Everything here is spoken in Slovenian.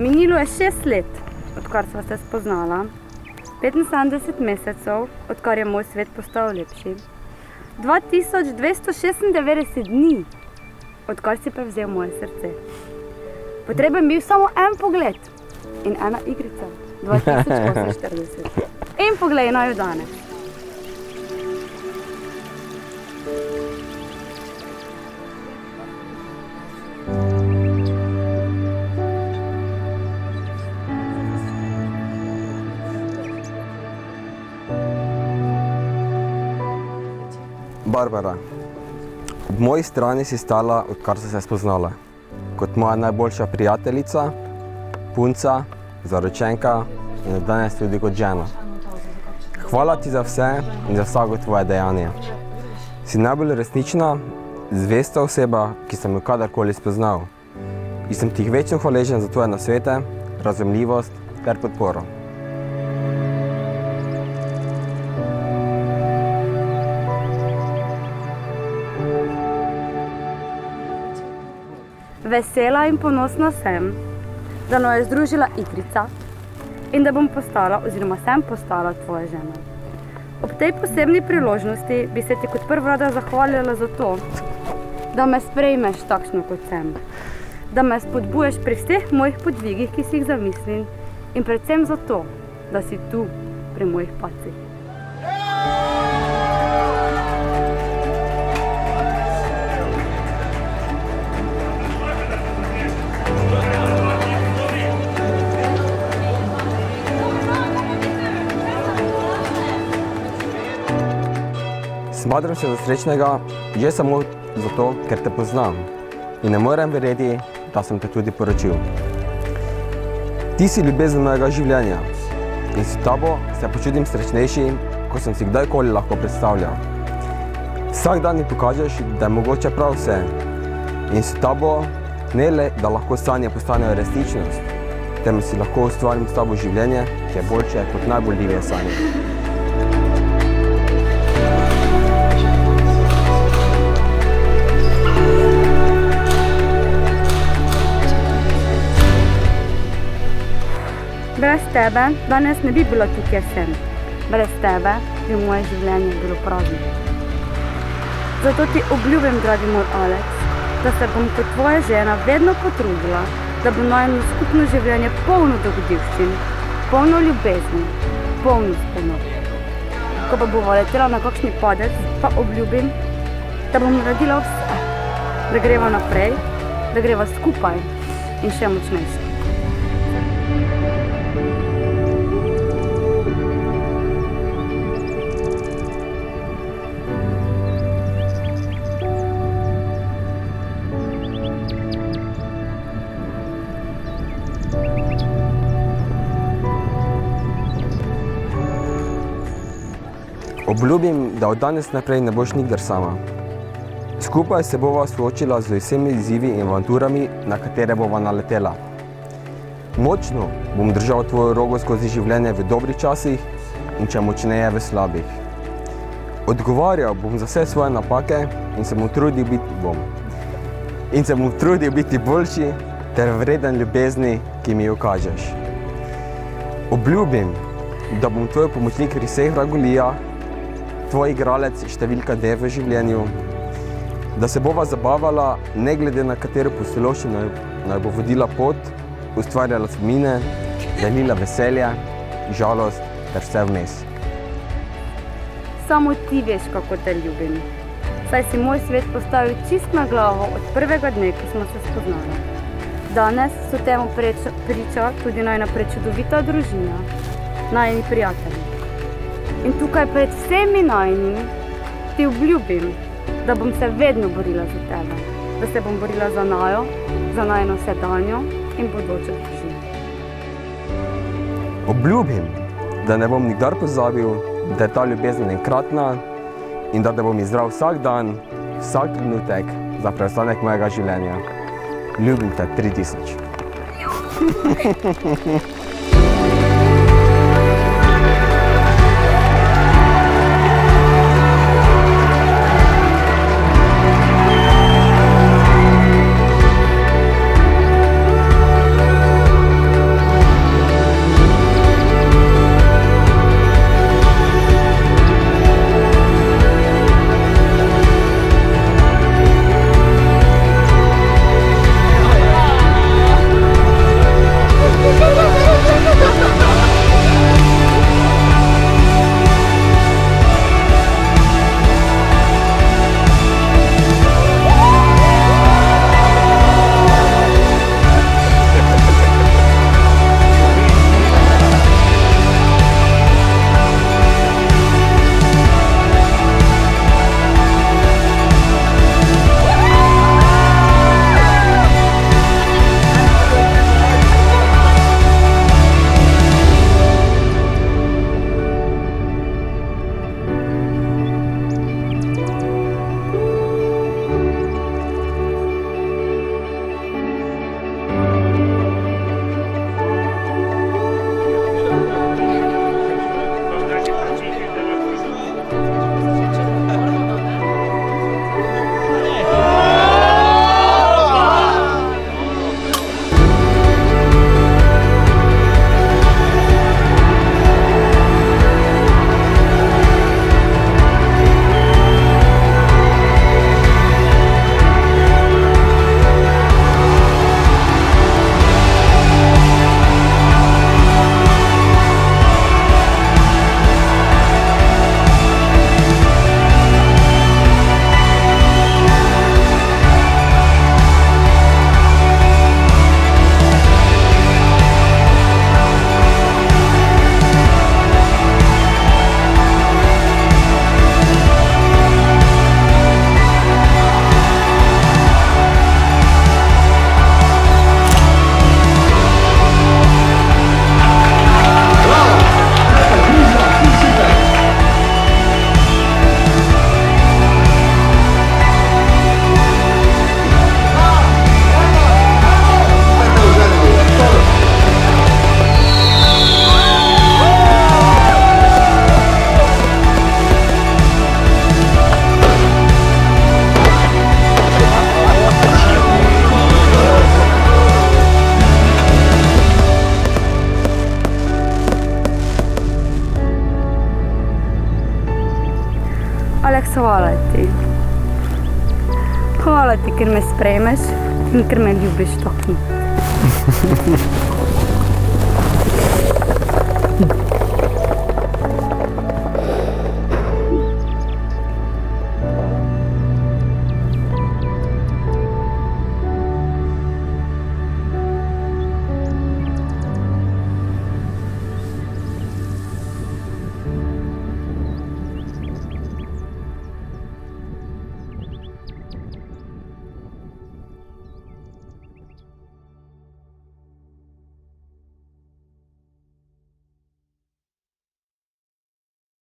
Minilo je 6 let, odkar sva se spoznala, 75 mesecev, odkar je moj svet postal lepši, 2296 dni, odkar si prevzel moje srce. Potreben bil samo en pogled in ena igrica, 2048. In poglej naju danes. Barbara, ob moji strani si stala, odkar so se spoznala. Kot moja najboljša prijateljica, punca, zaročenka in od danes tudi kot žena. Hvala ti za vse in za vsako tvoje dejanje. Si najbolj resnična, zvesta oseba, ki sem jo kadarkoli spoznal. In sem ti večno hvaležen za tvoje nasvete, razumljivost ter podporo. Vesela in ponosna sem, da naju je združila igrica in da bom postala, oziroma sem postala tvoja žena. Ob tej posebni priložnosti bi se ti kot prvo rada zahvalila za to, da me sprejmeš takšno, kot sem, da me spodbujaš pri vseh mojih podvigih, ki si jih zamislim, in predvsem za to, da si tu pri mojih padcih. Smatram se za srečnega že samo zato, ker te poznam in ne morem verjeti, da sem te tudi poročil. Ti si ljubezen mojega življenja in s tabo se počutim srečnejši, kot sem si kdajkoli lahko predstavljal. Vsak dan mi pokažeš, da je mogoče prav vse in s tabo ne le, da lahko sanje postanejo resničnost, temveč si lahko ustvarim s tabo življenje, ki je boljše kot najbolj divje sanje. Brez tebe danes ne bi bila tukaj, kjer sem. Brez tebe bi moje življenje bilo prazno. Zato ti obljubim, dragi moj Aleks, da se bom kot tvoja žena vedno potrudila, da bo najino skupno življenje polno dogodivščin, polno ljubezni, polno spominov. Ko pa bova letela na kakšni padec, pa obljubim, da bom naredila vse, da greva naprej, da greva skupaj in še močnejši. Obljubim, da od danes naprej ne boš nikdar sama. Skupaj se bova soočila z vsemi izzivi in avanturami, na katere bova naletela. Močno bom držal tvojo rogo skozi življenje v dobrih časih in če močneje v slabih. Odgovarjal bom za vse svoje napake in se bom trudil biti boljši ter vreden ljubezni, ki mi jo kažeš. Obljubim, da bom tvoj pomočnik pri vseh dragolijah, tvoj igralec številka D v življenju, da se bova zabavala, ne glede na katero pustolovščino naj bo vodila pot, ustvarjala spomine, delila veselje, žalost ter vse vmes. Samo ti veš, kako te ljubim. Saj si moj svet postavil čist na glavo od prvega dne, ko smo se spoznali. Danes so temu priča tudi najina prečudovita družina, najini prijatelji. In tukaj pred vsemi najinimi ti obljubim, da bom se vedno borila za tebe, da se bom borila za najo, za najino sedanjo in bodočo družino. Obljubim, da ne bom nikdar pozabil, da je ta ljubezen enkratna in da te bom izbral vsak dan, vsak trenutek za preostanek mojega življenja. Ljubim te 3000. Hvala ti. Hvala ti, ker me sprejmeš in ker me ljubiš tako.